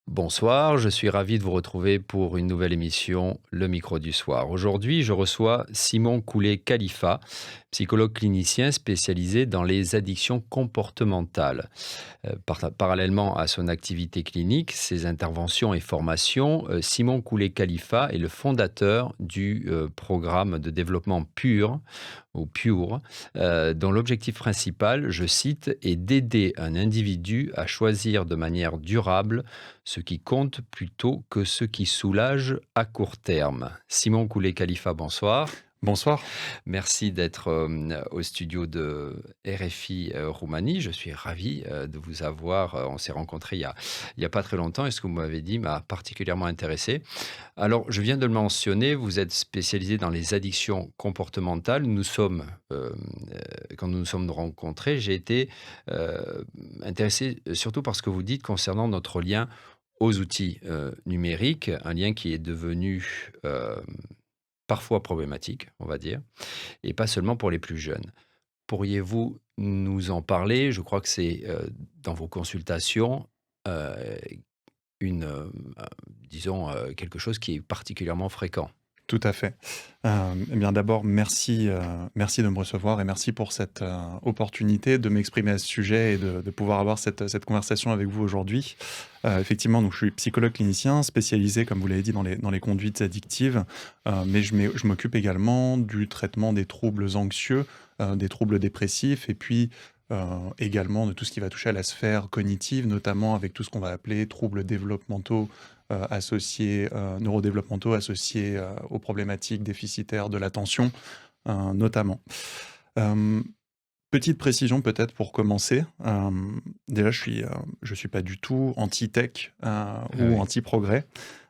Bonsoir, je suis ravi de vous retrouver pour une nouvelle émission, Le Micro du Soir. Aujourd'hui, je reçois Simon Coulet-Khalifa, psychologue clinicien spécialisé dans les addictions comportementales. Parallèlement à son activité clinique, ses interventions et formations, Simon Coulet-Khalifa est le fondateur du programme de développement PURE, ou PURE, dont l'objectif principal, je cite, est d'aider un individu à choisir de manière durable ce qui compte plutôt que ce qui soulage à court terme. Simon Coulet-Khalifa, bonsoir. Bonsoir. Merci d'être au studio de RFI Roumanie. Je suis ravi de vous avoir. On s'est rencontrés il y a pas très longtemps et ce que vous m'avez dit m'a particulièrement intéressé. Alors, je viens de le mentionner, vous êtes spécialisé dans les addictions comportementales. Quand nous nous sommes rencontrés, j'ai été intéressé surtout par ce que vous dites concernant notre lien aux outils numériques, un lien qui est devenu parfois problématique, on va dire, et pas seulement pour les plus jeunes. Pourriez-vous nous en parler? Je crois que c'est, dans vos consultations, heu, disons, quelque chose qui est particulièrement fréquent. Tout à fait. Eh bien d'abord merci, merci de me recevoir et merci pour cette, opportunité de m'exprimer à ce sujet et de pouvoir avoir cette conversation avec vous aujourd'hui. Effectivement, donc je suis psychologue clinicien spécialisé, comme vous l'avez dit, dans les conduites addictives, mais je m'occupe également du traitement des troubles anxieux, des troubles dépressifs et puis, également de tout ce qui va toucher à la sphère cognitive, notamment avec tout ce qu'on va appeler troubles développementaux, associés, neurodéveloppementaux associés, aux problématiques déficitaires de l'attention, notamment. Hem, Petite précision peut-être pour commencer, déjà je suis pas du tout anti-tech, Ah ou oui. anti-progrès.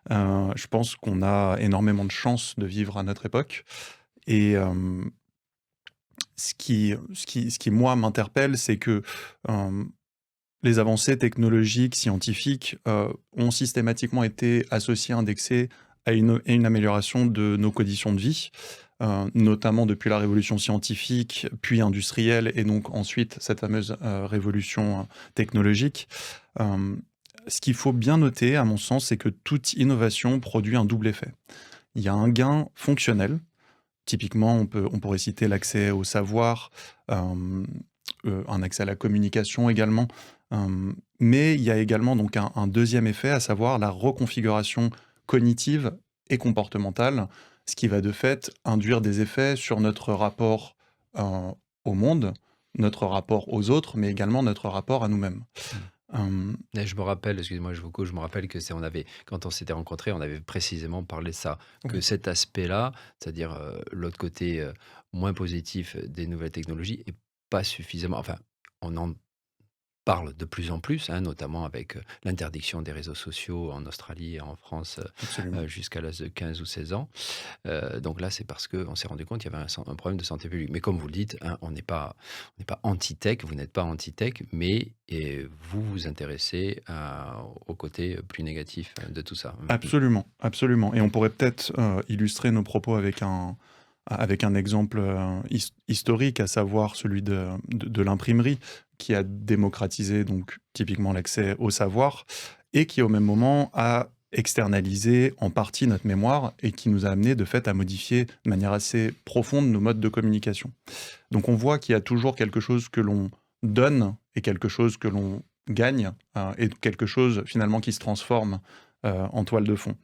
Je pense qu'on a énormément de chance de vivre à notre époque et ce qui moi m'interpelle, c'est que, hem les avancées technologiques, scientifiques, ont systématiquement été associées, indexées à une amélioration de nos conditions de vie, notamment depuis la révolution scientifique, puis industrielle et donc ensuite cette fameuse, révolution, technologique. Hem, Ce qu'il faut bien noter à mon sens, c'est que toute innovation produit un double effet. Il y a un gain fonctionnel. Typiquement, on pourrait citer l'accès au savoir, hem, un accès à la communication également, mais il y a également donc un 2e effet, à savoir la reconfiguration cognitive et comportementale, ce qui va de fait induire des effets sur notre rapport, heu, au monde, notre rapport aux autres, mais également notre rapport à nous-mêmes. Mmh. Hem, Et je me rappelle, excusez-moi, je vous coupe, je me rappelle que quand on s'était rencontrés, on avait précisément parlé de ça, que oui. cet aspect-là, c'est-à-dire, l'autre côté, moins positif des nouvelles technologies est pas suffisamment enfin, on en parle de plus en plus, hein, notamment avec, l'interdiction des réseaux sociaux en Australie et en France, Absolument. jusqu'à l'âge de 15 ou 16 ans. Donc là, c'est parce qu'on s'est rendu compte qu'il y avait un problème de santé publique. Mais comme vous le dites, hein, on n'est pas anti-tech, vous n'êtes pas anti-tech, mais vous vous intéressez au côté plus négatif de tout ça. Mmh. Absolument, absolument et on pourrait peut-être, illustrer nos propos avec un exemple, historique, à savoir celui de l'imprimerie qui a démocratisé donc typiquement l'accès au savoir et qui au même moment a externalisé en partie notre mémoire et qui nous a amené de fait à modifier de manière assez profonde nos modes de communication. Donc on voit qu'il y a toujours quelque chose que l'on donne et quelque chose que l'on gagne, et quelque chose finalement qui se transforme, en toile de fond.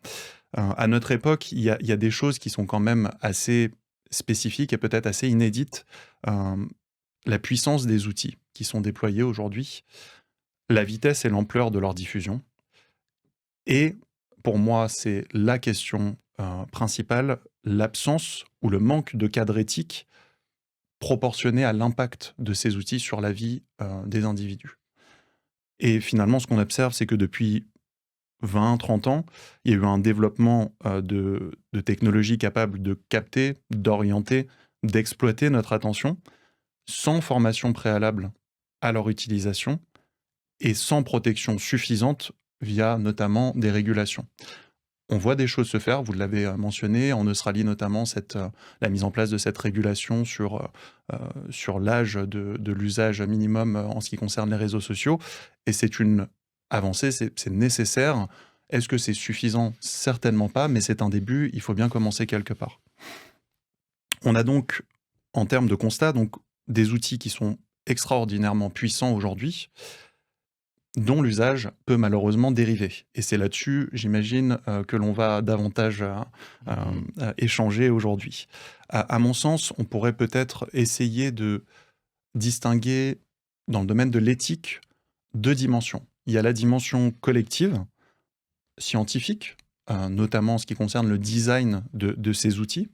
À notre époque, il y a des choses qui sont quand même assez spécifiques et peut-être assez inédites. Hem, la puissance des outils qui sont déployés aujourd'hui, la vitesse et l'ampleur de leur diffusion et pour moi, c'est la question, principale, l'absence ou le manque de cadre éthique proportionné à l'impact de ces outils sur la vie, des individus. Et finalement, ce qu'on observe, c'est que depuis 20-30 ans, il y a eu un développement, de technologies capables de capter, d'orienter, d'exploiter notre attention, sans formation préalable à leur utilisation et sans protection suffisante via notamment des régulations. On voit des choses se faire, vous l'avez, mentionné, en Australie notamment, la mise en place de cette régulation sur l'âge de l'usage minimum, en ce qui concerne les réseaux sociaux et c'est une avancer, c'est nécessaire. Est-ce que c'est suffisant? Certainement pas, mais c'est un début, il faut bien commencer quelque part. On a donc, en termes de constat, donc, des outils qui sont extraordinairement puissants aujourd'hui, dont l'usage peut malheureusement dériver. Et c'est là-dessus, j'imagine, que l'on va davantage échanger aujourd'hui. À mon sens, on pourrait peut-être essayer de distinguer, dans le domaine de l'éthique, deux dimensions. Il y a la dimension collective, scientifique, notamment en ce qui concerne le design de ces outils.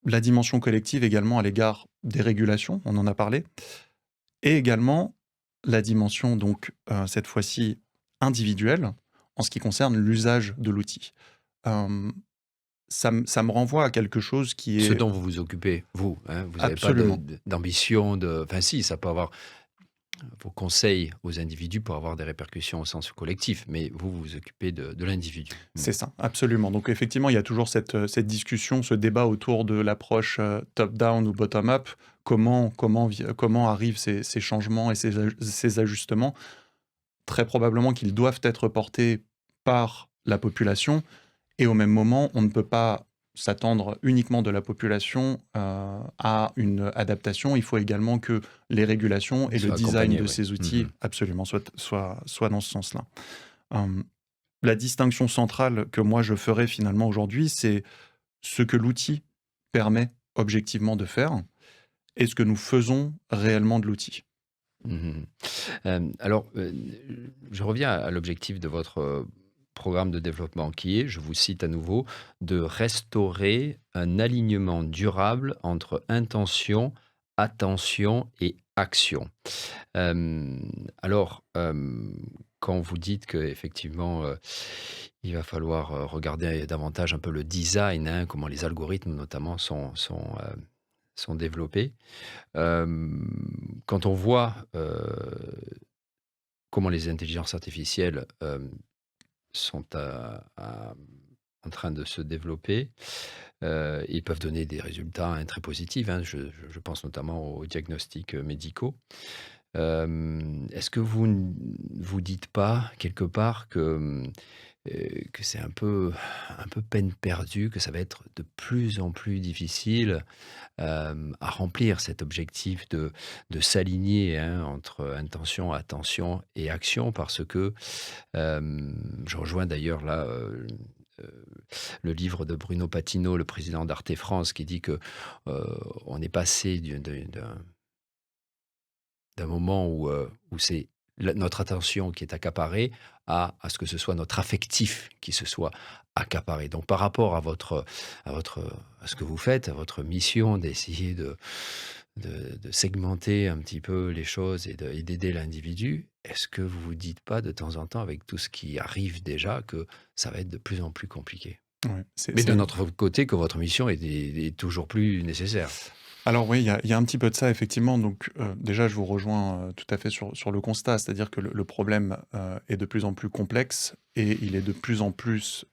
La dimension collective également à l'égard des régulations, on en a parlé. Et également la dimension, donc, cette fois-ci individuelle, en ce qui concerne l'usage de l'outil. Ça me renvoie à quelque chose qui Ce est dont vous vous occupez, vous, hein, vous n'avez pas absolument, d'ambition de... Enfin si, ça peut avoir... Vos conseils aux individus pour avoir des répercussions au sens collectif, mais vous vous occupez de l'individu. c'est ça, absolument. Donc effectivement, il y a toujours cette discussion, ce débat autour de l'approche top-down ou bottom-up. Comment arrivent ces changements et ces ajustements? Très probablement qu'ils doivent être portés par la population, et au même moment, on ne peut pas s'attendre uniquement de la population à une adaptation. Il faut également que les régulations et le Soit design accompagné, de oui. ces outils, absolument, soient dans ce sens-là. Euh, la distinction centrale que moi je ferai finalement aujourd'hui, c'est ce que l'outil permet objectivement de faire et ce que nous faisons réellement de l'outil. Mhm. Alors, je reviens à l'objectif de votre programme de développement qui est, je vous cite à nouveau, de restaurer un alignement durable entre intention, attention et action. Euh, alors, quand vous dites qu'effectivement, il va falloir regarder davantage un peu le design, hein, comment les algorithmes notamment sont développés, quand on voit comment les intelligences artificielles sont en train de se développer, ils peuvent donner des résultats hein, très positifs. Hein, je pense notamment aux diagnostics médicaux. Est-ce que vous ne vous dites pas quelque part que c'est un peu peine perdue, que ça va être de plus en plus difficile à remplir cet objectif de s'aligner hein, entre intention, attention et action, parce que je rejoins d'ailleurs là le livre de Bruno Patino, le président d'Arte France, qui dit que on est passé d'un moment où c'est notre attention qui est accaparée à ce que ce soit notre affectif qui se soit accaparé. Donc par rapport à ce que vous faites, à votre mission d'essayer de segmenter un petit peu les choses et d'aider l'individu, est-ce que vous vous dites pas de temps en temps, avec tout ce qui arrive déjà, que ça va être de plus en plus compliqué? Ouais, Mais d'un autre côté, que votre mission est toujours plus nécessaire. Alors oui, il y a un petit peu de ça effectivement. Donc déjà, je vous rejoins tout à fait sur le constat, c'est-à-dire que le problème est de plus en plus complexe et il est de plus en plus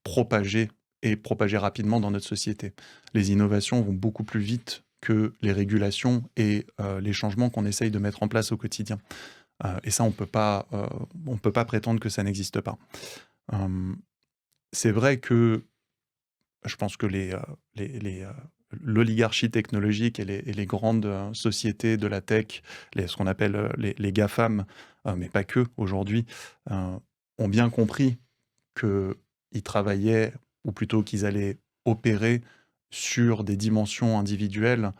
propagé et propagé rapidement dans notre société. Les innovations vont beaucoup plus vite que les régulations et les changements qu'on essaye de mettre en place au quotidien. Et ça, on peut pas prétendre que ça n'existe pas. C'est vrai que je pense que l'oligarchie technologique et les grandes sociétés de la tech, ce qu'on appelle les GAFAM, mais pas que aujourd'hui, ont bien compris qu'ils travaillaient, ou plutôt qu'ils allaient opérer sur des dimensions individuelles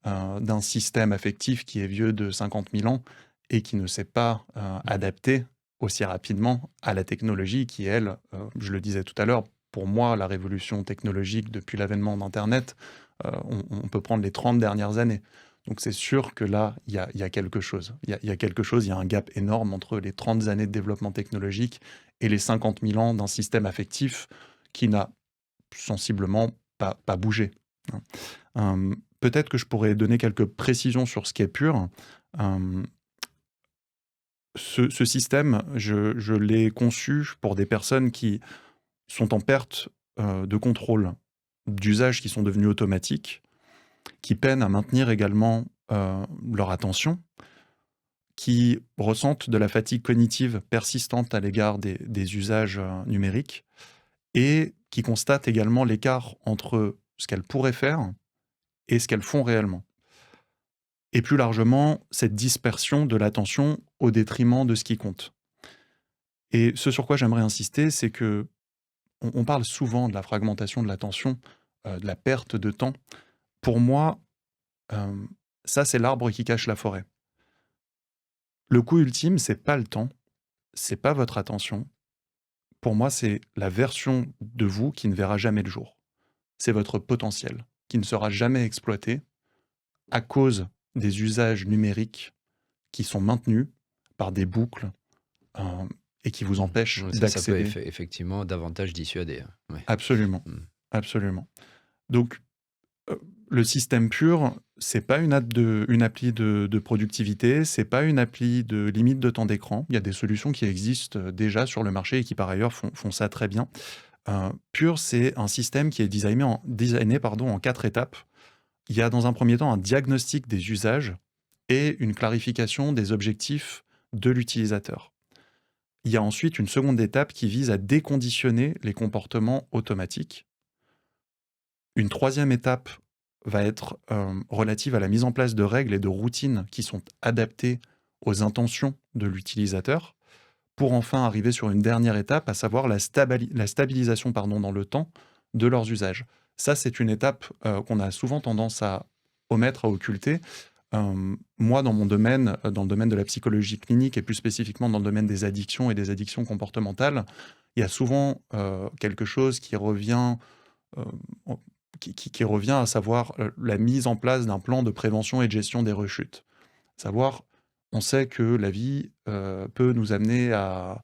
d'un système affectif qui est vieux de 50 000 ans et qui ne s'est pas adapté aussi rapidement à la technologie qui, elle, je le disais tout à l'heure, pour moi, la révolution technologique depuis l'avènement d'Internet, on peut prendre les 30 dernières années. Donc c'est sûr que là, il y a quelque chose. Il y a quelque chose, il y a un gap énorme entre les 30 années de développement technologique et les 50 000 ans d'un système affectif qui n'a sensiblement pas bougé. Peut-être que je pourrais donner quelques précisions sur ce qui est pur. Ce système, je l'ai conçu pour des personnes qui sont en perte de contrôle, d'usages qui sont devenus automatiques, qui peinent à maintenir également leur attention, qui ressentent de la fatigue cognitive persistante à l'égard des usages numériques et qui constatent également l'écart entre ce qu'elles pourraient faire et ce qu'elles font réellement. Et plus largement, cette dispersion de l'attention au détriment de ce qui compte. Et ce sur quoi j'aimerais insister, c'est que on parle souvent de la fragmentation de l'attention, de la perte de temps. Pour moi, euh, ça c'est l'arbre qui cache la forêt. Le coût ultime, c'est pas le temps, c'est pas votre attention. Pour moi, c'est la version de vous qui ne verra jamais le jour. C'est votre potentiel qui ne sera jamais exploité à cause des usages numériques qui sont maintenus par des boucles euh, et qui vous empêchent Donc ça peut d'accéder. effectivement davantage dissuader, hein. Ouais. Absolument, Mm. absolument. Donc, le système pur, c'est pas une appli de productivité, c'est pas une appli de limite de temps d'écran. Il y a des solutions qui existent déjà sur le marché et qui par ailleurs font ça très bien. Pure, c'est un système qui est designé en 4 étapes. Il y a dans un premier temps un diagnostic des usages et une clarification des objectifs de l'utilisateur. Il y a ensuite une seconde étape qui vise à déconditionner les comportements automatiques. Une troisième étape va être relative à la mise en place de règles et de routines qui sont adaptées aux intentions de l'utilisateur, pour enfin arriver sur une dernière étape, à savoir la stabilisation dans le temps de leurs usages. Ça, c'est une étape qu'on a souvent tendance à omettre, à occulter. Moi, dans mon domaine, dans le domaine de la psychologie clinique et plus spécifiquement dans le domaine des addictions et des addictions comportementales, il y a souvent quelque chose qui revient, euh, qui revient à savoir la mise en place d'un plan de prévention et de gestion des rechutes. Savoir, on sait que la vie peut nous amener à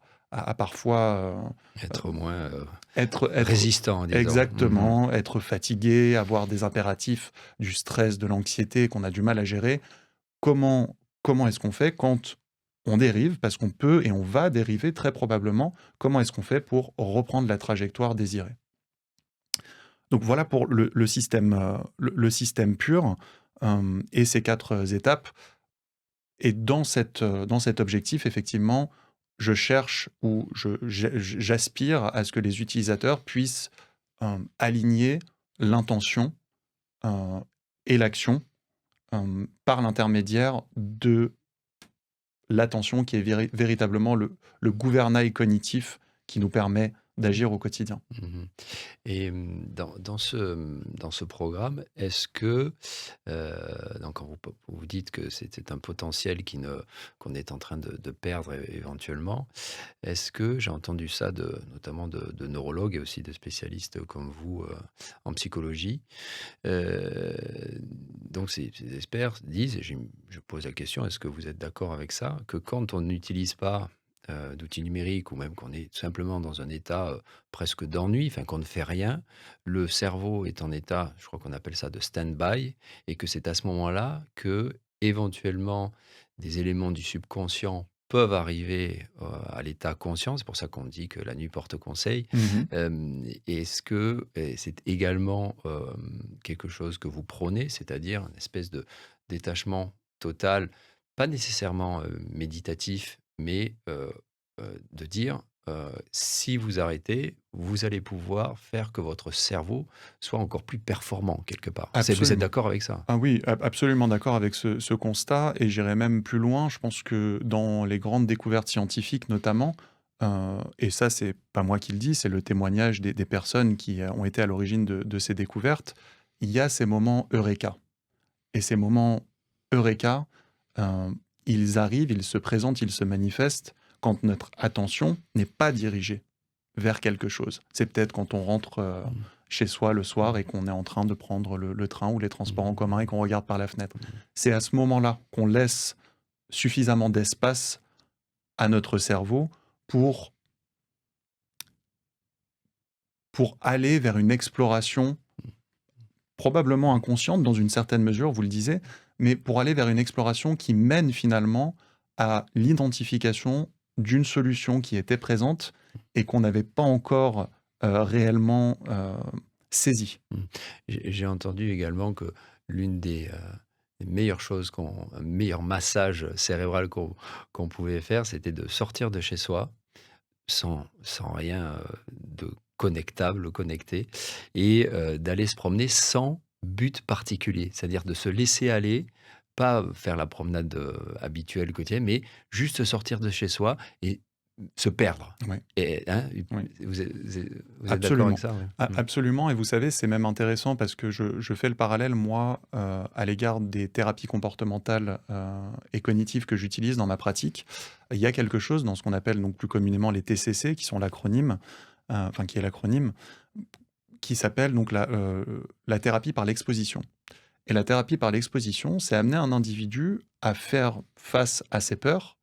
parfois Être moins être résistant, disons. Mhm. exactement, être fatigué, avoir des impératifs, du stress, de l'anxiété qu'on a du mal à gérer. Comment est-ce qu'on fait quand on dérive? Parce qu'on peut et on va dériver très probablement. Comment est-ce qu'on fait pour reprendre la trajectoire désirée? Donc voilà pour le système, le système pur et ses 4 étapes. Et dans cet objectif, effectivement, je cherche ou j'aspire à ce que les utilisateurs puissent aligner l'intention euh, et l'action par l'intermédiaire de l'attention qui est véritablement le gouvernail cognitif qui nous permet d'agir au quotidien. Mhm. Et dans ce programme, est-ce que, donc quand vous dites que c'était un potentiel qu'on est en train de perdre éventuellement, est-ce que j'ai entendu ça notamment de neurologues et aussi de spécialistes comme vous en psychologie, euh, donc ces experts disent, et je pose la question, est-ce que vous êtes d'accord avec ça, que quand on n'utilise pas d'outils numériques ou même qu'on est tout simplement dans un état presque d'ennui, enfin qu'on ne fait rien, le cerveau est en état, je crois qu'on appelle ça de stand-by, et que c'est à ce moment-là que éventuellement des éléments du subconscient peuvent arriver à l'état conscient. C'est pour ça qu'on dit que la nuit porte conseil. Mhm. Est-ce que c'est également quelque chose que vous prônez, c'est-à-dire une espèce de détachement total, pas nécessairement méditatif, mais de dire, si vous arrêtez, vous allez pouvoir faire que votre cerveau soit encore plus performant quelque part. Vous êtes Absolument. d'accord avec ça? Ah oui, absolument d'accord avec ce constat et j'irai même plus loin. Je pense que dans les grandes découvertes scientifiques notamment, et ça c'est pas moi qui le dis, c'est le témoignage des personnes qui ont été à l'origine de ces découvertes, il y a ces moments eureka. Et ces moments eureka, euh, ils arrivent, ils se présentent, ils se manifestent quand notre attention n'est pas dirigée vers quelque chose. C'est peut-être quand on rentre Mmh. chez soi le soir et Mmh. qu'on est en train de prendre le train ou les transports en Mmh. commun et qu'on regarde par la fenêtre. Mmh. C'est à ce moment-là qu'on laisse suffisamment d'espace à notre cerveau pour, pour aller vers une exploration probablement inconsciente dans une certaine mesure, vous le disiez, mais pour aller vers une exploration qui mène finalement à l'identification d'une solution qui était présente et qu'on n'avait pas encore réellement saisie. Mmh. J'ai entendu également que l'une les meilleures choses, un meilleur massage cérébral qu'on pouvait faire, c'était de sortir de chez soi, sans rien de connectable, connecté, et d'aller se promener sans but particulier. C'est-à-dire de se laisser aller, pas faire la promenade habituelle quotidienne, mais juste sortir de chez soi et se perdre. Ouais, Et, hein, ouais. vous êtes d'accord avec Absolument. ça? Ouais. Absolument, et vous savez, c'est même intéressant parce que je fais le parallèle, moi, à l'égard des thérapies comportementales, et cognitives que j'utilise dans ma pratique. Il y a quelque chose dans ce qu'on appelle donc plus communément les TCC, qui sont l'acronyme, enfin qui est l'acronyme, qui s'appelle donc la thérapie par l'exposition. Et la thérapie par l'exposition, c'est amener un individu à faire face à ses peurs,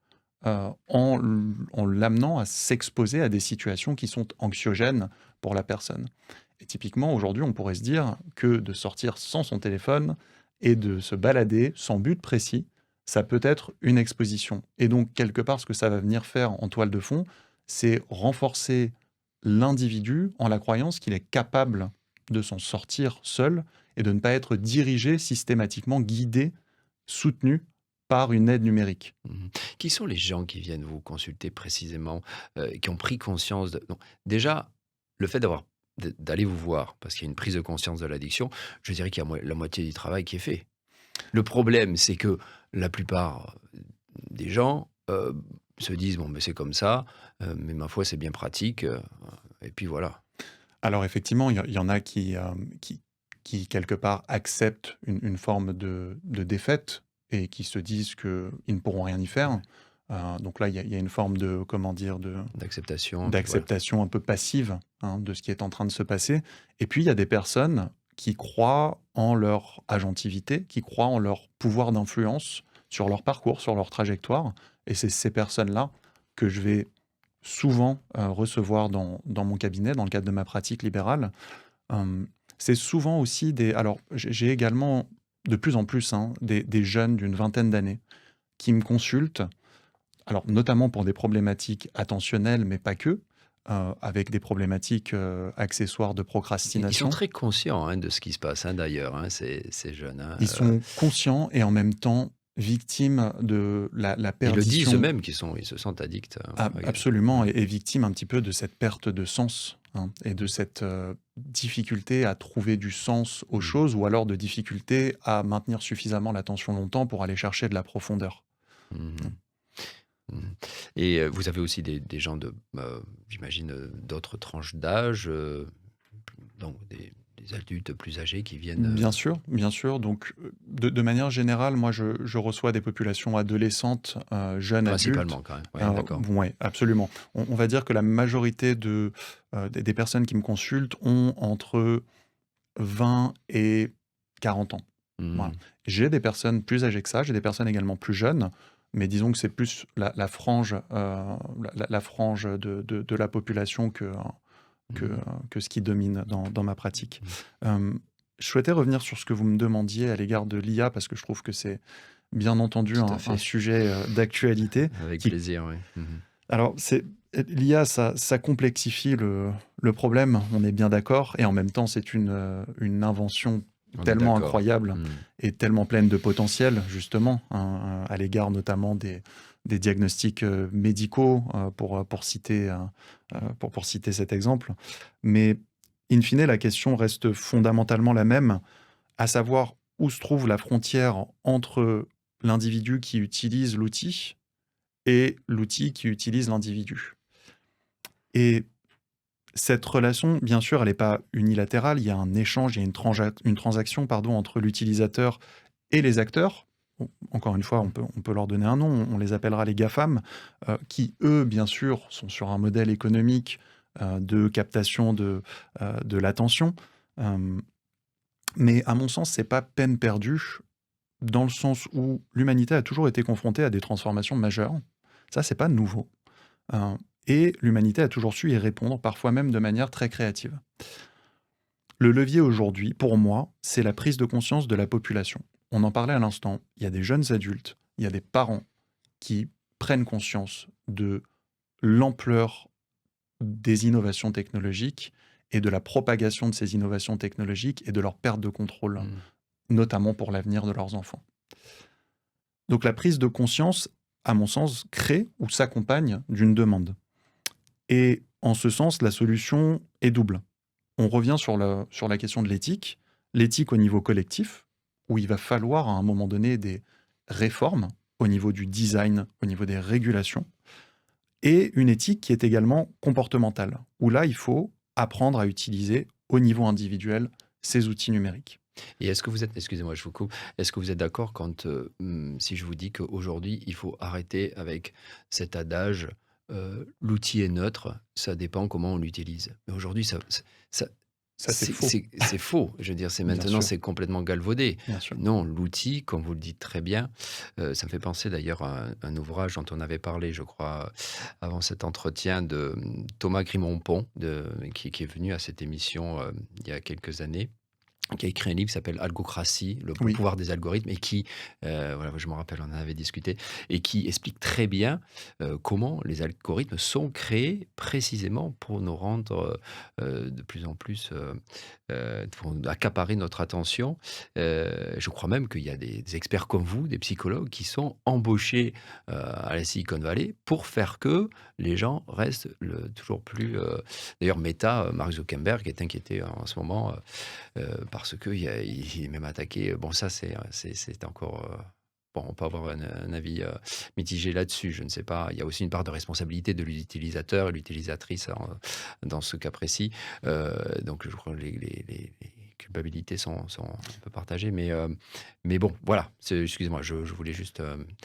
en l'amenant à s'exposer à des situations qui sont anxiogènes pour la personne. Et typiquement, aujourd'hui, on pourrait se dire que de sortir sans son téléphone et de se balader sans but précis, ça peut être une exposition. Et donc, quelque part, ce que ça va venir faire en toile de fond, c'est renforcer l'individu en la croyance qu'il est capable de s'en sortir seul et de ne pas être dirigé systématiquement, guidé, soutenu par une aide numérique. Mmh. Qui sont les gens qui viennent vous consulter précisément, qui ont pris conscience de donc déjà, le fait d'aller vous voir, parce qu'il y a une prise de conscience de l'addiction, je dirais qu'il y a la moitié du travail qui est fait. Le problème, c'est que la plupart des gens, se disent: «Bon, mais c'est comme ça, mais ma foi, c'est bien pratique, et puis voilà». Alors effectivement, il y en a qui quelque part acceptent une forme de défaite et qui se disent qu'ils ne pourront rien y faire. Donc là, il y a une forme de, comment dire, D'acceptation, puis voilà. d'acceptation un peu passive, hein, de ce qui est en train de se passer. Et puis, il y a des personnes qui croient en leur agentivité, qui croient en leur pouvoir d'influence sur leur parcours, sur leur trajectoire. Et c'est ces personnes-là que je vais souvent recevoir dans mon cabinet, dans le cadre de ma pratique libérale. C'est souvent aussi des... Alors, j'ai également de plus en plus, hein, des jeunes d'une vingtaine d'années qui me consultent, alors notamment pour des problématiques attentionnelles, mais pas que, avec des problématiques accessoires de Ils sont procrastination. très conscients, hein, de ce qui se passe, hein, d'ailleurs, hein, ces jeunes, hein, Ils sont conscients et en même temps victimes de la ils le disent perdition. eux-mêmes ils se sentent addicts, Absolument, mmh, et victime un petit peu de cette perte de sens, hein, et de cette difficulté à trouver du sens aux mmh, choses, ou alors de difficulté à maintenir suffisamment l'attention longtemps pour aller chercher de la profondeur. mmh. Mmh. Et vous avez aussi des gens j'imagine, d'autres tranches d'âge, donc des adultes plus âgés qui viennent, Bien sûr, bien sûr. Donc, de manière générale, moi, je reçois des populations adolescentes, jeunes adultes. principalement quand même? Ouais, d'accord. Ouais, absolument. On va dire que la majorité des personnes qui me consultent ont entre 20 et 40 ans. Voilà. Mmh. J'ai des personnes plus âgées que ça, j'ai des personnes également plus jeunes, mais disons que c'est plus la frange, la frange de la population que, Mmh. que ce qui domine dans ma pratique. Mmh. Je souhaitais revenir sur ce que vous me demandiez à l'égard de l'IA, parce que je trouve que c'est bien entendu Tout à un fait. sujet d'actualité. Avec Qui, plaisir, oui. Mmh. alors, l'IA, ça complexifie le problème, on est bien d'accord, et en même temps, c'est une invention On est tellement d'accord. incroyable Mmh. et tellement pleine de potentiel, justement, hein, à l'égard notamment des diagnostics médicaux, pour citer cet exemple. Mais in fine, la question reste fondamentalement la même, à savoir où se trouve la frontière entre l'individu qui utilise l'outil et l'outil qui utilise l'individu. Et cette relation, bien sûr, elle n'est pas unilatérale. Il y a un échange, il y a une transaction, pardon, entre l'utilisateur et les acteurs. Encore une fois, on peut leur donner un nom, on les appellera les GAFAM, qui, eux, bien sûr, sont sur un modèle économique de captation de l'attention. Euh, mais à mon sens, c'est pas peine perdue, dans le sens où l'humanité a toujours été confrontée à des transformations majeures. Ça, c'est pas nouveau. Euh, et l'humanité a toujours su y répondre, parfois même de manière très créative. Le levier aujourd'hui, pour moi, c'est la prise de conscience de la population. On en parlait à l'instant, il y a des jeunes adultes, il y a des parents qui prennent conscience de l'ampleur des innovations technologiques et de la propagation de ces innovations technologiques et de leur perte de contrôle, Mmh. notamment pour l'avenir de leurs enfants. Donc la prise de conscience, à mon sens, crée ou s'accompagne d'une demande. Et en ce sens, la solution est double. On revient sur la question de l'éthique. L'éthique au niveau collectif, où il va falloir à un moment donné des réformes au niveau du design, au niveau des régulations, et une éthique qui est également comportementale, où là, il faut apprendre à utiliser au niveau individuel ces outils numériques. Et est-ce que vous êtes, excusez-moi, je vous coupe, est-ce que vous êtes d'accord quand, si je vous dis qu'aujourd'hui, il faut arrêter avec cet adage, l'outil est neutre, ça dépend comment on l'utilise. Mais aujourd'hui, ça Ça, c'est faux, c'est faux. Je veux dire, bien maintenant, sûr, c'est complètement galvaudé. bien sûr. Non, l'outil, comme vous le dites très bien, ça me fait penser d'ailleurs à un ouvrage dont on avait parlé, je crois, avant cet entretien de Thomas Grimont-Pont, qui est venu à cette émission, il y a quelques années, qui a écrit un livre qui s'appelle Algocratie, le Oui, pouvoir des algorithmes, et qui, voilà, je me rappelle, on en avait discuté, et qui explique très bien comment les algorithmes sont créés précisément pour nous rendre de plus en plus, pour accaparer notre attention. Je crois même qu'il y a des experts comme vous, des psychologues, qui sont embauchés à la Silicon Valley pour faire que les gens restent toujours plus... D'ailleurs, Meta, Mark Zuckerberg est inquiété en ce moment parce qu'il est même attaqué. Bon, ça, c'est encore. Bon, on peut avoir un avis mitigé là-dessus. Je ne sais pas. Il y a aussi une part de responsabilité de l'utilisateur et l'utilisatrice dans ce cas précis. Donc, je crois que les culpabilités sont un peu partagées. Mais bon, voilà. Excusez-moi, je voulais juste.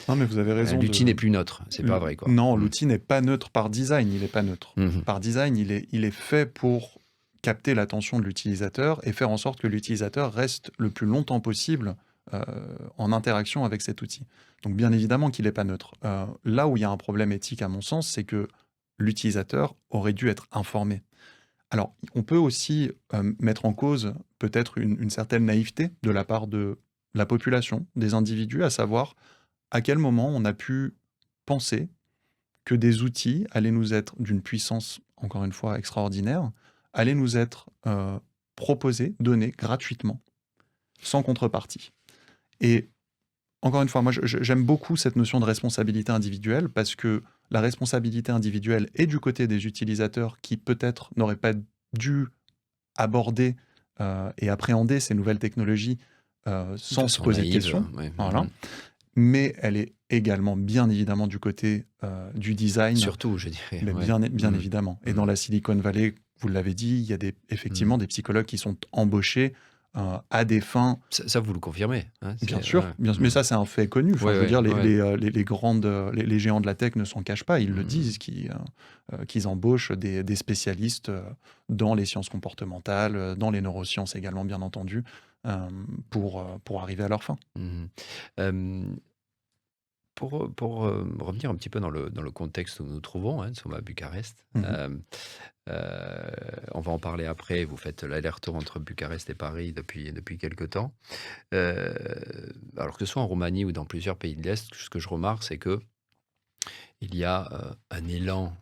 non, mais vous avez raison L'outil n'est de... plus neutre. C'est pas vrai, quoi. Non, l'outil n'est pas neutre par design, il n'est pas neutre. Mhm. Par design, il est fait pour capter l'attention de l'utilisateur et faire en sorte que l'utilisateur reste le plus longtemps possible euh, en interaction avec cet outil. Donc bien évidemment qu'il n'est pas neutre. Là où il y a un problème éthique à mon sens, c'est que l'utilisateur aurait dû être informé. Alors, on peut aussi mettre en cause peut-être une certaine naïveté de la part de la population, des individus, à savoir à quel moment on a pu penser que des outils allaient nous être d'une puissance, encore une fois, extraordinaire, allaient nous être proposés, donnés gratuitement, sans contrepartie. Et encore une fois, moi j'aime beaucoup cette notion de responsabilité individuelle parce que la responsabilité individuelle est du côté des utilisateurs qui peut-être n'auraient pas dû aborder et appréhender ces nouvelles technologies De sans se façon poser de naïve. questions. Ouais. Voilà. Mhm. Mais elle est également, bien évidemment, du côté du design, Surtout, je dirais. mais Ouais. bien Mhm. évidemment. Et dans Mhm. la Silicon Valley, vous l'avez dit, il y a Mhm. effectivement des psychologues qui sont embauchés à des fins, Ça, vous le confirmez, hein, bien c'est sûr, ouais. mais Mmh. ça c'est un fait connu. Enfin, Ouais, je veux ouais, dire, ouais. les grandes, les géants de la tech ne s'en cachent pas, ils le Mmh. disent, qu'ils embauchent des spécialistes dans les sciences comportementales, dans les neurosciences également, bien entendu, pour arriver à leur fin. Mmh. Hem, pour revenir un petit peu dans le contexte où nous nous trouvons, hein, nous sommes à Bucarest. Mhm. On va en parler après. Vous faites l'aller-retour entre Bucarest et Paris depuis quelque temps. Heu, alors que ce soit en Roumanie ou dans plusieurs pays de l'Est, ce que je remarque, c'est que il y a, un élan,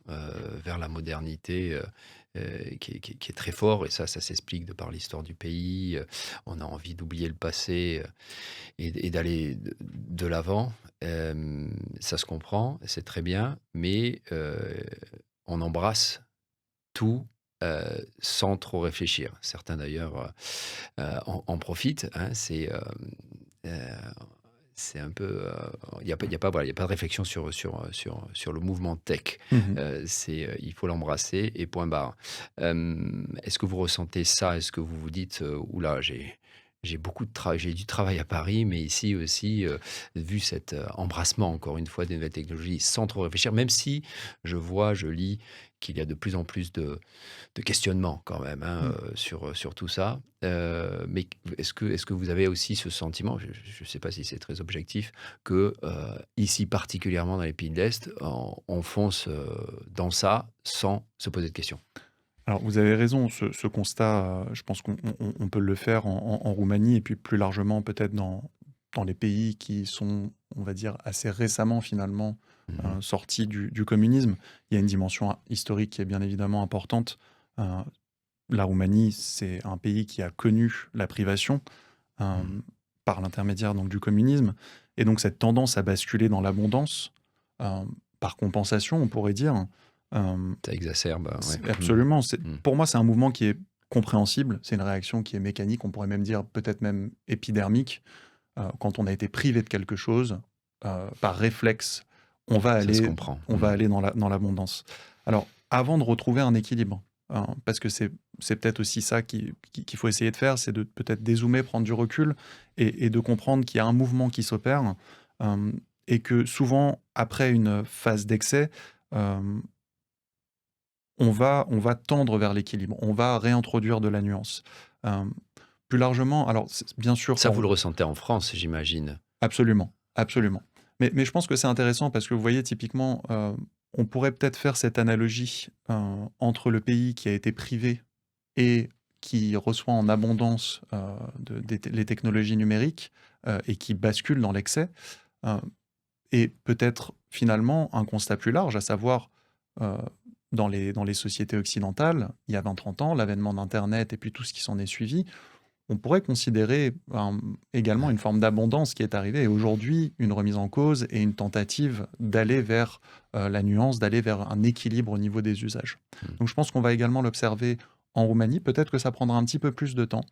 vers la modernité, qui est très fort, et ça s'explique de par l'histoire du pays. On a envie d'oublier le passé, et d'aller de l'avant. Ça se comprend, c'est très bien, mais on embrasse tout, sans trop réfléchir. Certains d'ailleurs, en profitent, hein. C'est un peu, il y a pas, voilà, il y a pas de réflexion sur le mouvement tech. Mhm. Il faut l'embrasser et point barre. Est-ce que vous ressentez ça? Est-ce que vous vous dites, «Ouh là, j'ai beaucoup de travail, j'ai du travail à Paris, mais ici aussi, vu cet, embrassement encore une fois des nouvelles technologies sans trop réfléchir», même si je lis qu'il y a de plus en plus de questionnements quand même, hein, sur tout ça. Mais est-ce que vous avez aussi ce sentiment, je ne sais pas si c'est très objectif, que ici, particulièrement dans les pays de l'Est, on fonce dans ça sans se poser de questions? Alors, vous avez raison, ce constat, je pense qu'on peut le faire en Roumanie et puis plus largement peut-être dans les pays qui sont, on va dire, assez récemment finalement Mhm. sortis du communisme. Il y a une dimension historique qui est bien évidemment importante. Euh, la Roumanie, c'est un pays qui a connu la privation. Euh, Mhm. par l'intermédiaire donc du communisme. Et donc cette tendance à basculer dans l'abondance, par compensation, on pourrait dire, Ça exacerbe, ouais. absolument. Mmh. Pour moi, c'est un mouvement qui est compréhensible. C'est une réaction qui est mécanique, on pourrait même dire peut-être même épidermique. Quand on a été privé de quelque chose, par réflexe, on va Ça se aller, comprend. on va aller dans l'abondance. Alors, avant de retrouver un équilibre, parce que c'est peut-être aussi ça qu'il faut essayer de faire, c'est de peut-être dézoomer, prendre du recul et de comprendre qu'il y a un mouvement qui s'opère, euh, et que souvent, après une phase d'excès, euh, on va tendre vers l'équilibre, on va réintroduire de la nuance. Euh, Plus largement, alors bien sûr, Ça, vous le ressentez en France, j'imagine? absolument, absolument. Mais je pense que c'est intéressant parce que vous voyez, typiquement, on pourrait peut-être faire cette analogie entre le pays qui a été privé et qui reçoit en abondance les technologies numériques et qui bascule dans l'excès, euh, et peut-être finalement un constat plus large, à savoir euh, dans les sociétés occidentales, il y a 20-30 ans, l'avènement d'Internet et puis tout ce qui s'en est suivi, on pourrait considérer également Ouais. une forme d'abondance qui est arrivée et aujourd'hui une remise en cause et une tentative d'aller vers la nuance, d'aller vers un équilibre au niveau des usages. Mmh. Donc je pense qu'on va également l'observer en Roumanie, peut-être que ça prendra un petit peu plus de temps.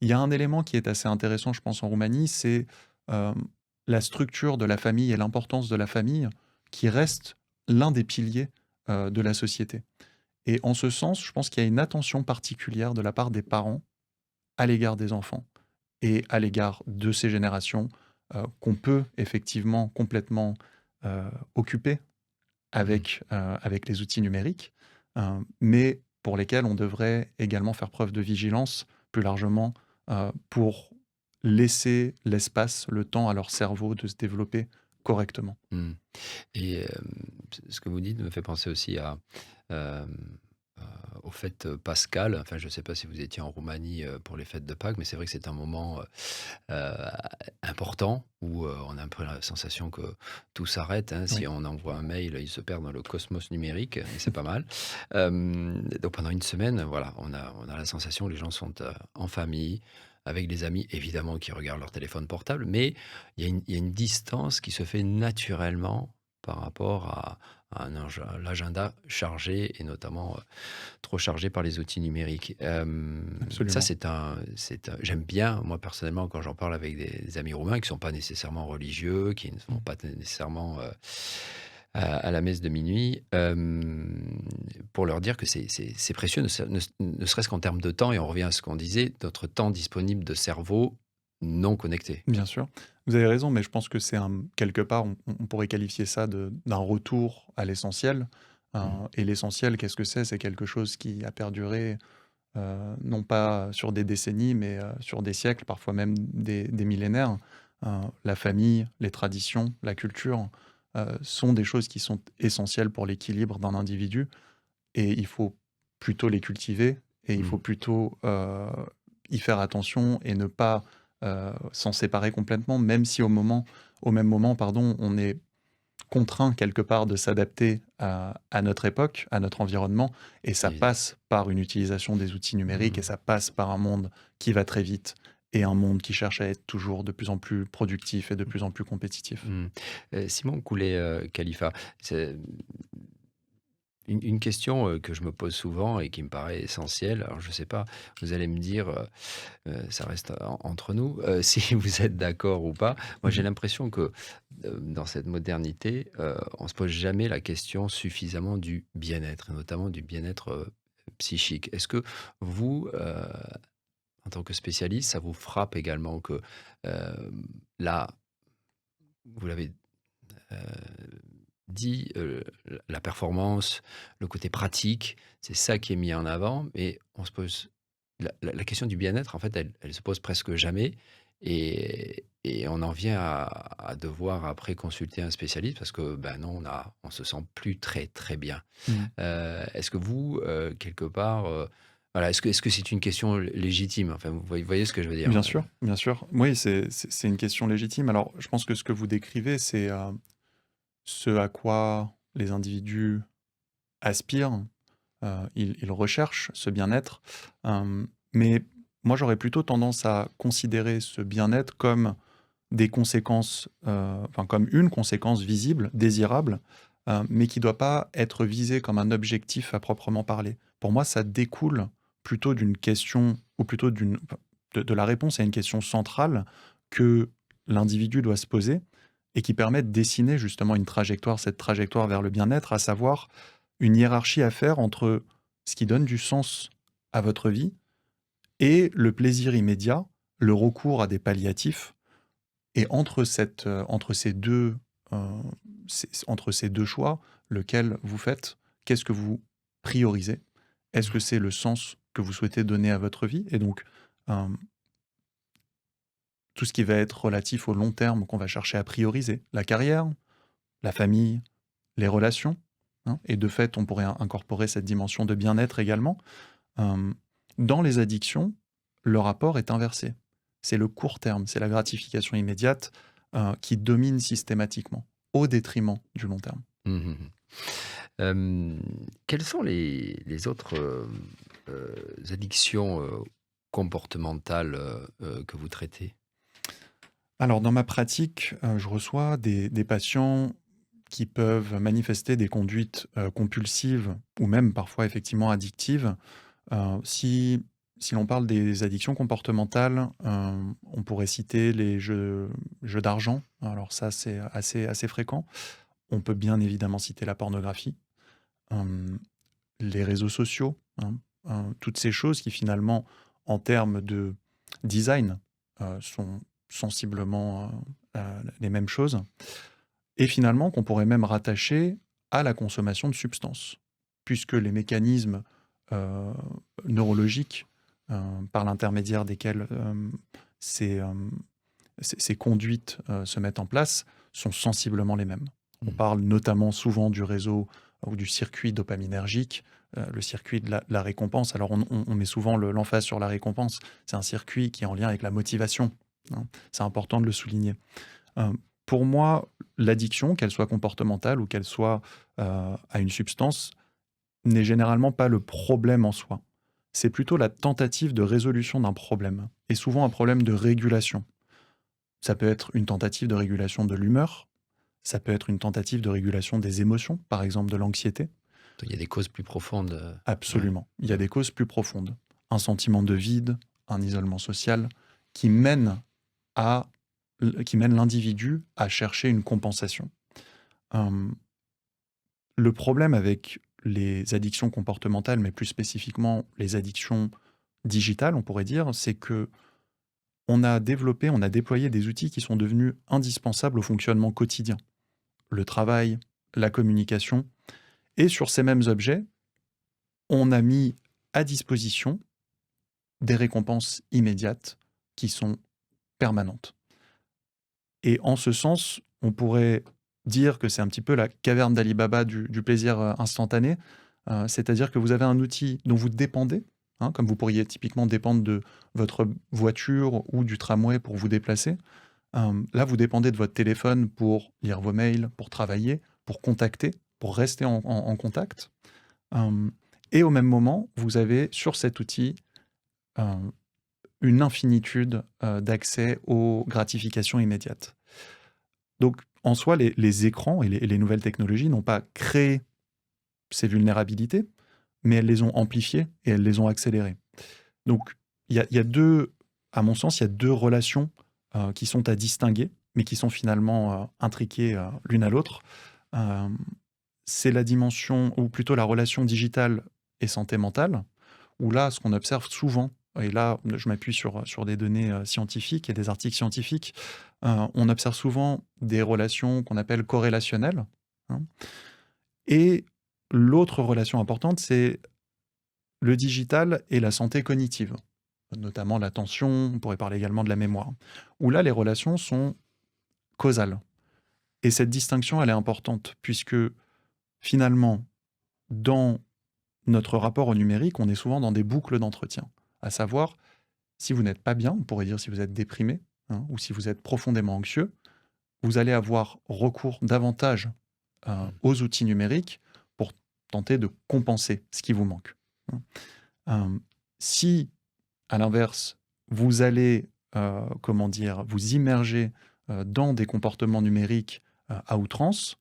Il y a un élément qui est assez intéressant, je pense, en Roumanie, c'est euh, la structure de la famille et l'importance de la famille qui reste l'un des piliers de la société. Et en ce sens, je pense qu'il y a une attention particulière de la part des parents à l'égard des enfants et à l'égard de ces générations qu'on peut effectivement complètement occuper Mmh. avec les outils numériques, mais pour lesquels on devrait également faire preuve de vigilance plus largement pour laisser l'espace, le temps à leur cerveau de se développer correctement. Mmh. Et ce que vous dites me fait penser aussi hem, aux fêtes pascales. Enfin, je ne sais pas si vous étiez en Roumanie, pour les fêtes de Pâques, mais c'est vrai que c'est un moment, heu, important où, on a un peu la sensation que tout s'arrête, hein. Si Oui, on envoie un mail, il se perd dans le cosmos numérique et c'est pas mal. Donc pendant une semaine, voilà, on a la sensation que les gens sont, en famille, avec des amis évidemment qui regardent leur téléphone portable, mais il y a une distance qui se fait naturellement par rapport à l'agenda chargé et notamment, trop chargé par les outils numériques. Ça, absolument. j'aime bien, moi, personnellement, quand j'en parle avec des amis roumains qui ne sont pas nécessairement religieux, qui ne vont Mm. pas nécessairement à la messe de minuit, pour leur dire que c'est précieux, ne serait-ce qu'en termes de temps, et on revient à ce qu'on disait, notre temps disponible de cerveau non connecté. Bien sûr. Vous avez raison, mais je pense que quelque part, on pourrait qualifier ça d'un retour à l'essentiel. Mmh. Et l'essentiel, qu'est-ce que c'est? C'est quelque chose qui a perduré, non pas sur des décennies, mais sur des siècles, parfois même des millénaires. La famille, les traditions, la culture sont des choses qui sont essentielles pour l'équilibre d'un individu et il faut plutôt les cultiver et il faut Mmh. plutôt y faire attention et ne pas s'en séparer complètement, même si au même moment, pardon, on est contraint quelque part de s'adapter à notre époque, à notre environnement, et ça Évidemment. passe par une utilisation des outils numériques et Mmh. ça passe par un monde qui va très vite et un monde qui cherche à être toujours de plus en plus productif et de plus en plus compétitif. Mmh. Simon Coulet, Khalifa, c'est une question, que je me pose souvent et qui me paraît essentielle. Alors je ne sais pas, vous allez me dire, ça reste entre nous, si vous êtes d'accord ou pas. Moi, j'ai Mhm. l'impression que, dans cette modernité, on ne se pose jamais la question suffisamment du bien-être et notamment du bien-être, psychique. Est-ce que vous, en tant que spécialiste, ça vous frappe également que, là, vous l'avez Heu, dit, la performance, le côté pratique, c'est ça qui est mis en avant, mais on se pose la question du bien-être, en fait, elle se pose presque jamais, et on en vient à devoir après consulter un spécialiste parce que, ben, non, on se sent plus très, très bien. Mhm. Est-ce que vous, quelque part, voilà, est-ce que c'est une question légitime? Enfin, vous voyez ce que je veux dire? Bien sûr, bien sûr. Oui, c'est une question légitime. Alors, je pense que ce que vous décrivez, c'est ce à quoi les individus aspirent, ils recherchent ce bien-être, mais moi, j'aurais plutôt tendance à considérer ce bien-être comme des conséquences, enfin comme une conséquence visible, désirable, mais qui ne doit pas être visée comme un objectif à proprement parler. Pour moi, ça découle plutôt d'une question, ou plutôt de la réponse à une question centrale que l'individu doit se poser et qui permet de dessiner justement une trajectoire, cette trajectoire vers le bien-être, à savoir une hiérarchie à faire entre ce qui donne du sens à votre vie et le plaisir immédiat, le recours à des palliatifs. Et euh, entre ces deux choix, lequel vous faites, qu'est-ce que vous priorisez? Est-ce que c'est le sens que vous souhaitez donner à votre vie? Et donc, euh, tout ce qui va être relatif au long terme qu'on va chercher à prioriser, la carrière, la famille, les relations, hein, et de fait, on pourrait incorporer cette dimension de bien-être également. Euh, dans les addictions, le rapport est inversé. C'est le court terme, c'est la gratification immédiate qui domine systématiquement, au détriment du long terme. Mhm. Euh, Quelles sont les autres addictions comportementales que vous traitez? Alors, dans ma pratique, je reçois des patients qui peuvent manifester des conduites compulsives ou même parfois effectivement addictives. Si l'on parle des addictions comportementales, on pourrait citer les jeux d'argent. Alors ça, c'est assez fréquent. On peut bien évidemment citer la pornographie, hem, les réseaux sociaux, hein, toutes ces choses qui finalement, en termes de design, sont sensiblement, les mêmes choses et finalement qu'on pourrait même rattacher à la consommation de substances. Puisque les mécanismes, heu, neurologiques, par l'intermédiaire desquels, ces, ces conduites, se mettent en place sont sensiblement les mêmes. On Mhm. parle notamment souvent du réseau ou du circuit dopaminergique, le circuit de la récompense. Alors on met souvent l'emphase sur la récompense. C'est un circuit qui est en lien avec la motivation, hein. C'est important de le souligner. Heu, pour moi, l'addiction, qu'elle soit comportementale ou qu'elle soit, à une substance, n'est généralement pas le problème en soi. C'est plutôt la tentative de résolution d'un problème et souvent un problème de régulation. Ça peut être une tentative de régulation de l'humeur, ça peut être une tentative de régulation des émotions, par exemple de l'anxiété. Il y a des causes plus profondes. Ouais. Absolument. Il y a des causes plus profondes. Un sentiment de vide, un isolement social qui mène à qui mène l'individu à chercher une compensation. Hem, le problème avec les addictions comportementales, mais plus spécifiquement les addictions digitales, on pourrait dire, c'est que on a déployé des outils qui sont devenus indispensables au fonctionnement quotidien. Le travail, la communication. Et sur ces mêmes objets, on a mis à disposition des récompenses immédiates qui sont permanentes. Et en ce sens, on pourrait dire que c'est un petit peu la caverne d'Ali Baba du plaisir instantané, c'est-à-dire que vous avez un outil dont vous dépendez, hein, comme vous pourriez typiquement dépendre de votre voiture ou du tramway pour vous déplacer. Là, vous dépendez de votre téléphone pour lire vos mails, pour travailler, pour contacter, pour rester en contact. Hem, et au même moment, vous avez sur cet outil, heu, une infinitude, d'accès aux gratifications immédiates. Donc en soi, les écrans et les nouvelles technologies n'ont pas créé ces vulnérabilités, mais elles les ont amplifiées et elles les ont accélérées. Donc il y a 2, à mon sens, il y a 2 relations, qui sont à distinguer, mais qui sont finalement, intriquées, l'une à l'autre. Hem, c'est la dimension ou plutôt la relation digitale et santé mentale, où là, ce qu'on observe souvent et là, je m'appuie sur des données, scientifiques et des articles scientifiques, on observe souvent des relations qu'on appelle corrélationnelles, hein, et l'autre relation importante, c'est le digital et la santé cognitive, notamment l'attention, on pourrait parler également de la mémoire, où là, les relations sont causales et cette distinction, elle est importante puisque finalement, dans notre rapport au numérique, on est souvent dans des boucles d'entretien. À savoir, si vous n'êtes pas bien, on pourrait dire si vous êtes déprimé, hein, ou si vous êtes profondément anxieux, vous allez avoir recours davantage Mm. aux outils numériques pour tenter de compenser ce qui vous manque, hein. Si à l'inverse, vous allez, vous immerger dans des comportements numériques à outrance,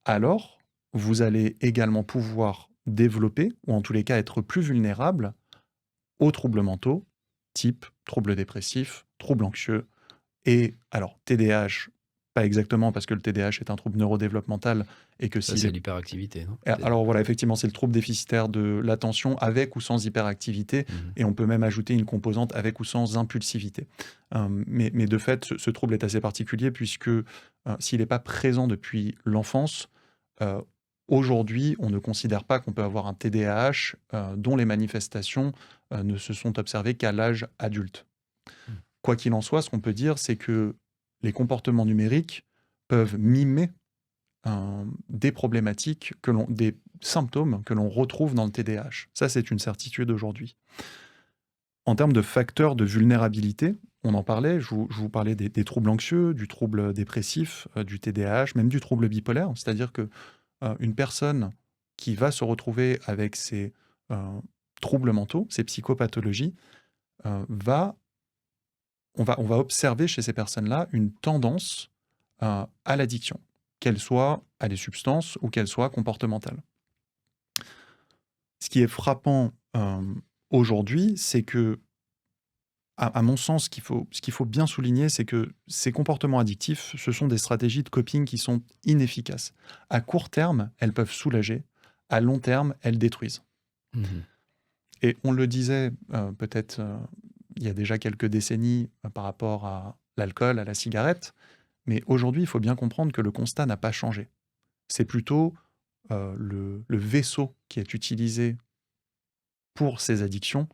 alors vous allez également pouvoir développer, ou en tous les cas être plus vulnérable aux troubles mentaux, type troubles dépressifs, troubles anxieux, et alors TDAH, pas exactement parce que le TDAH est un trouble neurodéveloppemental et que Ça, s'il c'est est... l'hyperactivité, non? Alors voilà, effectivement, c'est le trouble déficitaire de l'attention avec ou sans hyperactivité, Mhm. et on peut même ajouter une composante avec ou sans impulsivité. Mais de fait, ce trouble est assez particulier puisque s'il n'est pas présent depuis l'enfance, euh, aujourd'hui, on ne considère pas qu'on peut avoir un TDAH dont les manifestations ne se sont observées qu'à l'âge adulte. Mm. Quoi qu'il en soit, ce qu'on peut dire, c'est que les comportements numériques peuvent mimer des problématiques, des symptômes que l'on retrouve dans le TDAH. Ça, c'est une certitude aujourd'hui. En termes de facteurs de vulnérabilité, on en parlait, je vous parlais des troubles anxieux, du trouble dépressif, du TDAH, même du trouble bipolaire. C'est-à-dire que une personne qui va se retrouver avec ces troubles mentaux, ces psychopathologies, on va observer chez ces personnes-là une tendance à l'addiction, qu'elle soit à des substances ou qu'elle soit comportementale. Ce qui est frappant aujourd'hui, c'est que, à mon sens, ce qu'il faut bien souligner, c'est que ces comportements addictifs, ce sont des stratégies de coping qui sont inefficaces. À court terme, elles peuvent soulager. À long terme, elles détruisent. Mhm. Et on le disait peut-être il y a déjà quelques décennies par rapport à l'alcool, à la cigarette, mais aujourd'hui, il faut bien comprendre que le constat n'a pas changé. C'est plutôt le vaisseau qui est utilisé pour ces addictions,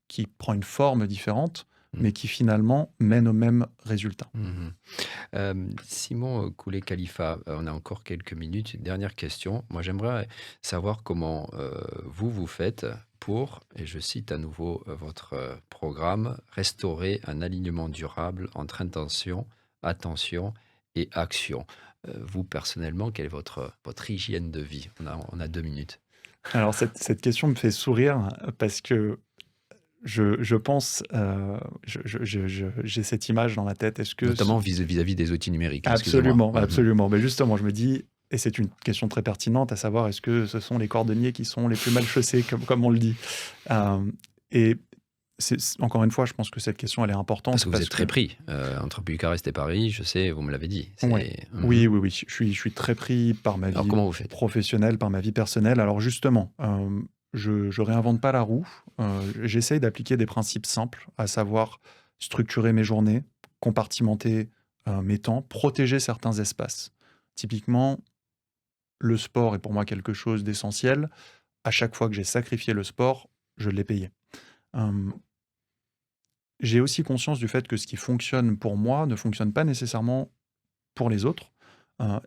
qui prend une forme différente, mais qui finalement mène au même résultat. Mhm. Simon Koulé-Khalifa, on a encore quelques minutes. Une dernière question. Moi, j'aimerais savoir comment vous faites pour, et je cite à nouveau votre programme, restaurer un alignement durable entre intention, attention et action. Vous, personnellement, quelle est votre hygiène de vie? On a 2 minutes. Alors cette question me fait sourire parce que je pense, j'ai cette image dans la tête. Est-ce que Notamment vis-à-vis des outils numériques, hein, excusez-moi. absolument, Mhm. absolument. Mais justement, je me dis, et c'est une question très pertinente, à savoir, est-ce que ce sont les cordonniers qui sont les plus mal chaussés, comme on le dit? Et encore une fois, je pense que cette question, elle est importante. Parce que vous êtes très pris. Entre Bucarest et Paris, je sais, vous me l'avez dit. Ouais. Mhm. Oui. Je suis très pris par ma Alors, vie comment vous faites? professionnelle, par ma vie personnelle. Alors justement, je réinvente pas la roue. J'essaye d'appliquer des principes simples, à savoir structurer mes journées, compartimenter mes temps, protéger certains espaces. Typiquement, le sport est pour moi quelque chose d'essentiel. À chaque fois que j'ai sacrifié le sport, je l'ai payé. Euh, j'ai aussi conscience du fait que ce qui fonctionne pour moi ne fonctionne pas nécessairement pour les autres.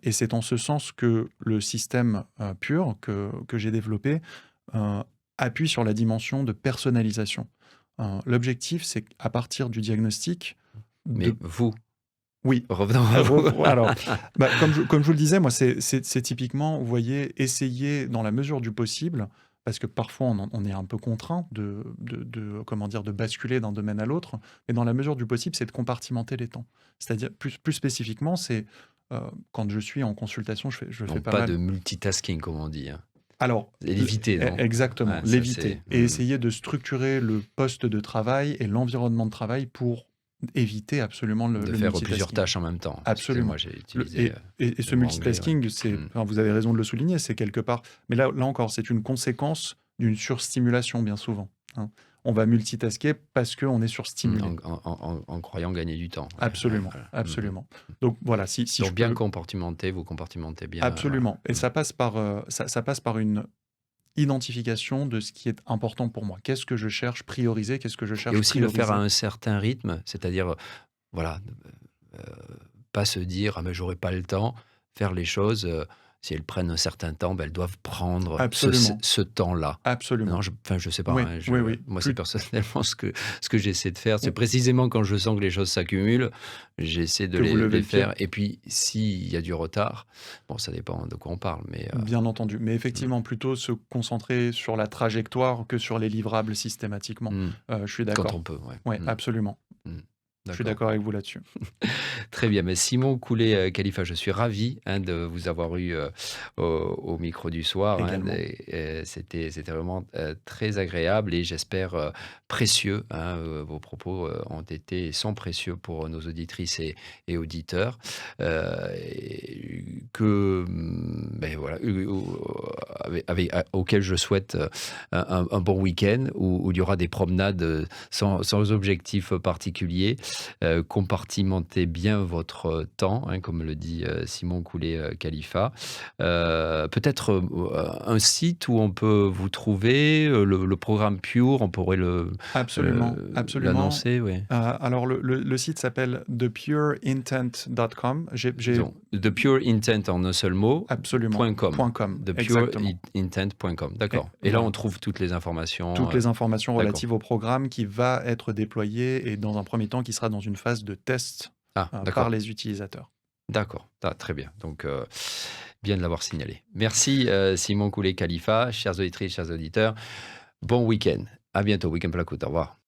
Et c'est en ce sens que le système pur que j'ai développé euh, appuie sur la dimension de personnalisation. L'objectif, c'est qu'à partir du diagnostic, Mais de... vous, Oui. revenons à vous. Alors, comme je vous le disais, moi, c'est typiquement, vous voyez, essayer dans la mesure du possible, parce que parfois on est un peu contraint comment dire, de basculer d'un domaine à l'autre, mais dans la mesure du possible, c'est de compartimenter les temps. C'est-à-dire, plus spécifiquement, c'est quand je suis en consultation, je fais Donc, pas pas mal. de multitasking, comme on dit. Hein. Alors, Et l'éviter, non? exactement, Ouais, ça, l'éviter. c'est... Et essayer de structurer le poste de travail et l'environnement de travail pour éviter absolument de le faire plusieurs multitasking. tâches en même temps. Absolument. Excusez-moi, j'ai utilisé Et ce le mot anglais. multitasking, Ouais. enfin, vous avez raison de le souligner, c'est quelque part. Mais là encore, c'est une conséquence d'une surstimulation, bien souvent. Hein. On va multitasker parce qu'on est surstimulé. En croyant gagner du temps. Ouais, Absolument, voilà. absolument. Donc voilà, si Donc, je bien peux... compartimenter, vous compartimentez bien. Absolument. Et Voilà. ça passe par une identification de ce qui est important pour moi. Qu'est-ce que je cherche prioriser? Qu'est-ce que je Et cherche aussi le faire à prioriser? un certain rythme, c'est-à-dire, voilà, pas se dire, ah mais j'aurai pas le temps, faire les choses si elles prennent un certain temps, ben, elles doivent prendre Absolument, ce temps-là. absolument. Non, enfin, je sais pas, Oui, hein, oui, oui. moi, c'est Plus personnellement ce que j'essaie de faire. C'est précisément quand je sens que les choses s'accumulent, j'essaie de que vous levez les le pied. faire. Et puis, s'il y a du retard, bon, ça dépend de quoi on parle, mais Bien entendu, mais mmh, effectivement, plutôt se concentrer sur la trajectoire que sur les livrables systématiquement. mmh, Je suis quand d'accord. on peut, ouais. Ouais, Mmh, absolument. mmh. Je suis D'accord. d'accord avec vous là-dessus. Très bien, mais Simon Coulet-Khalifa, je suis ravi, hein, de vous avoir eu, au micro du soir, hein, Également. c'était vraiment, très agréable et j'espère, précieux, hein, vos propos, ont été et sont précieux pour nos auditrices et auditeurs, et que, beh, voilà, auquel je souhaite, un bon week-end où il y aura des promenades, sans objectif particulier. Compartimentez bien votre temps, hein, comme le dit Simon Coulet-Khalifa. Peut-être un site où on peut vous trouver, le programme Pure, on pourrait Absolument, absolument. l'annoncer, oui. Alors le site s'appelle thepureintent.com. Donc, The Pure Intent en un seul mot, Absolument, point .com. .com, exactement. ThePureIntent.com, Et d'accord. Et là, voilà. on trouve toutes les informations. Toutes les informations D'accord. relatives au programme qui va être déployé et dans un premier temps qui sera dans une phase de test Ah, par d'accord. les utilisateurs. D'accord. Ah, très bien. Donc, bien de l'avoir signalé. Merci, Simon Coulet-Khalifa. Chères auditrices, chers auditeurs, bon week-end. À bientôt. Week-end Placoute. Au revoir.